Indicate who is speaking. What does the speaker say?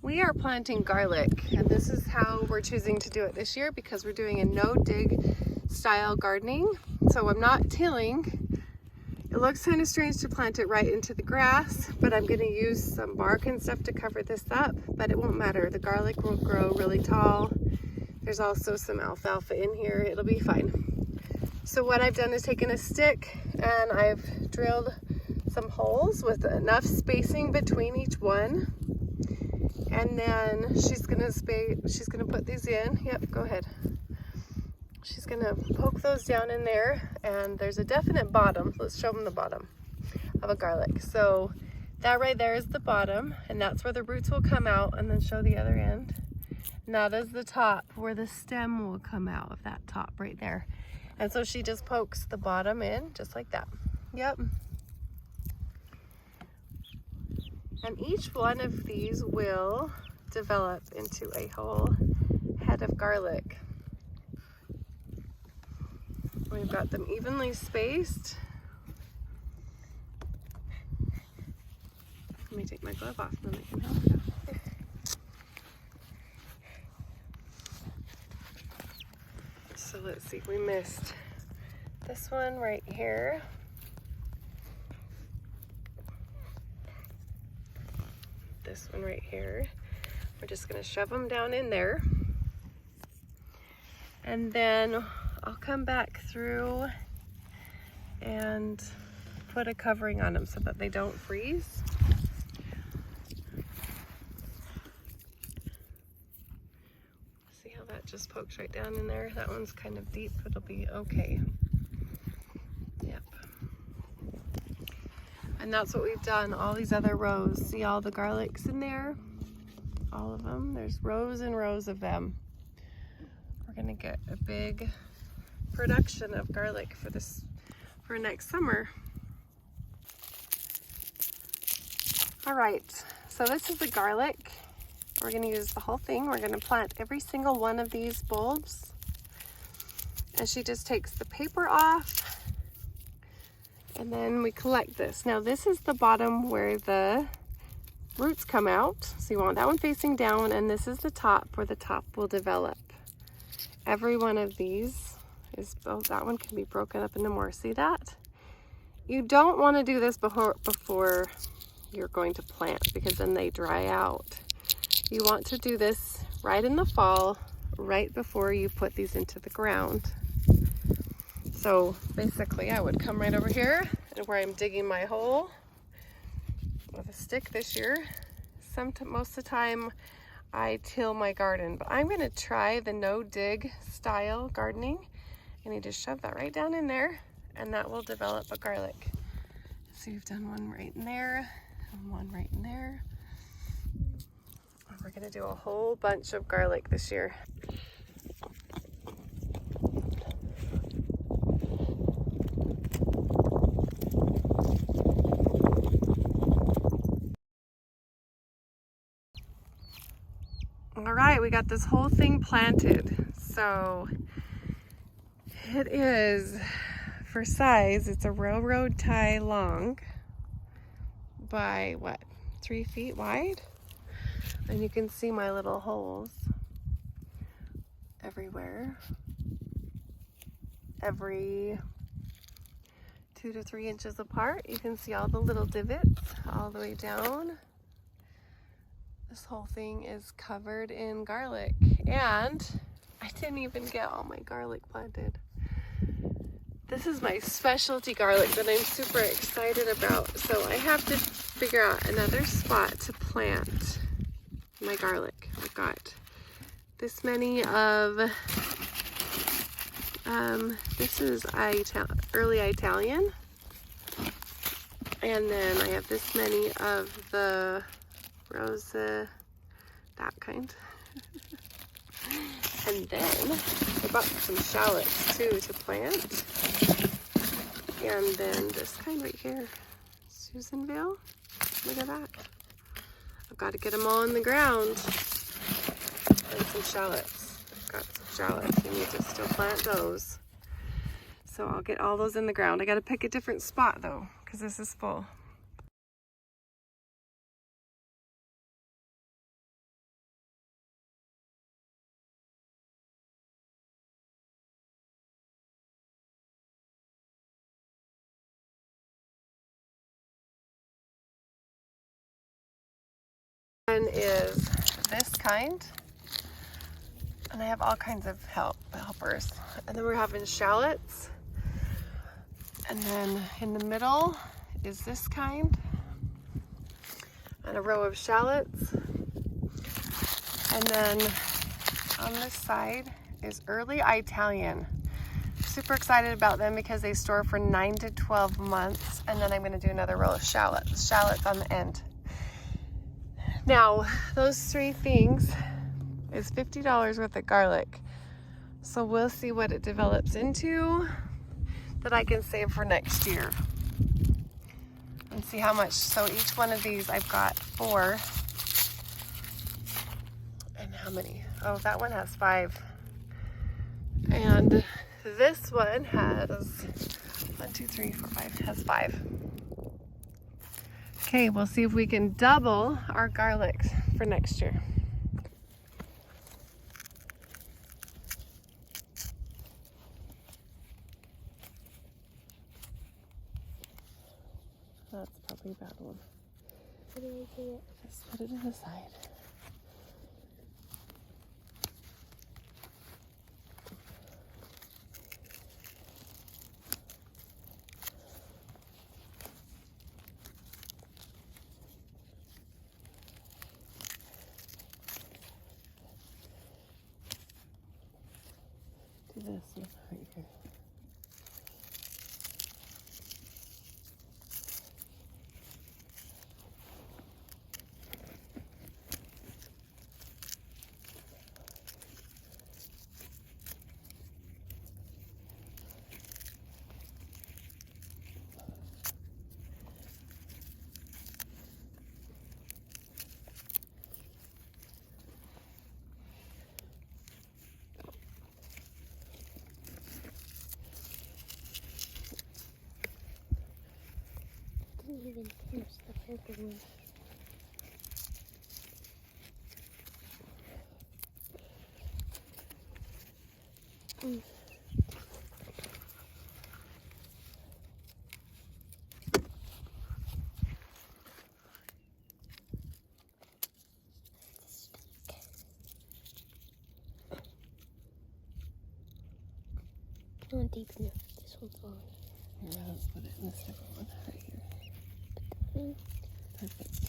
Speaker 1: We are planting garlic, and this is how we're choosing to do it this year because we're doing a no-dig style gardening. So I'm not tilling. It looks kind of strange to plant it right into the grass, but I'm going to use some bark and stuff to cover this up, but it won't matter. The garlic will grow really tall. There's also some alfalfa in here. It'll be fine. So what I've done is taken a stick and I've drilled some holes with enough spacing between each one. And then she's gonna put these in. Yep, go ahead. She's gonna poke those down in there, and there's a definite bottom. Let's show them the bottom of a garlic. So that right there is the bottom, and that's where the roots will come out, and then show the other end. And that is the top where the stem will come out of that top right there. And so she just pokes the bottom in just like that. Yep. And each one of these will develop into a whole head of garlic. We've got them evenly spaced. Let me take my glove off and then I can help you. So let's see, we missed this one right here. This one right here. We're just going to shove them down in there. And then I'll come back through and put a covering on them so that they don't freeze. See how that just pokes right down in there? That one's kind of deep, but it'll be okay. Yep. And that's what we've done, all these other rows. See all the garlics in there? All of them. There's rows and rows of them. We're gonna get a big production of garlic for next summer. All right, so this is the garlic. We're gonna use the whole thing. We're gonna plant every single one of these bulbs. And she just takes the paper off. And then we collect this. Now this is the bottom where the roots come out. So you want that one facing down, and this is the top where the top will develop. Every one of these is, oh, that one can be broken up into more. See that? You don't want to do this before you're going to plant because then they dry out. You want to do this right in the fall, right before you put these into the ground. So basically I would come right over here and where I'm digging my hole with a stick this year. Most of the time I till my garden, but I'm going to try the no dig style gardening, and you just shove that right down in there and that will develop a garlic. So you've done one right in there and one right in there. We're going to do a whole bunch of garlic this year. All right, we got this whole thing planted. So it is, for size, it's a railroad tie long by what, 3 feet wide? And you can see my little holes everywhere. Every 2 to 3 inches apart. You can see all the little divots all the way down. This whole thing is covered in garlic, and I didn't even get all my garlic planted. This is my specialty garlic that I'm super excited about. So I have to figure out another spot to plant my garlic. I've got this many of, this is early Italian. And then I have this many of the Rosa, that kind. And then I bought some shallots too to plant. And then this kind right here, Susanville. Look at that. I've got to get them all in the ground. And some shallots. I've got some shallots. You need to still plant those. So I'll get all those in the ground. I got to pick a different spot though, because this is full. One is this kind. And I have all kinds of helpers. And then we're having shallots. And then in the middle is this kind. And a row of shallots. And then on this side is early Italian. Super excited about them because they store for 9 to 12 months. And then I'm gonna do another row of shallots on the end. Now, those three things is $50 worth of garlic. So we'll see what it develops into that I can save for next year. And see how much. So each one of these, I've got 4. And how many? Oh, that one has 5. And this one has 1, 2, 3, 4, 5, has 5. Okay, we'll see if we can double our garlic for next year. That's probably a bad one.
Speaker 2: How do I do it?
Speaker 1: Just put it to the side. Do this one right here.
Speaker 2: I didn't even finish the purple one. Not deep enough. This one's on.
Speaker 1: Here, let's put it in the second one right here. Perfect.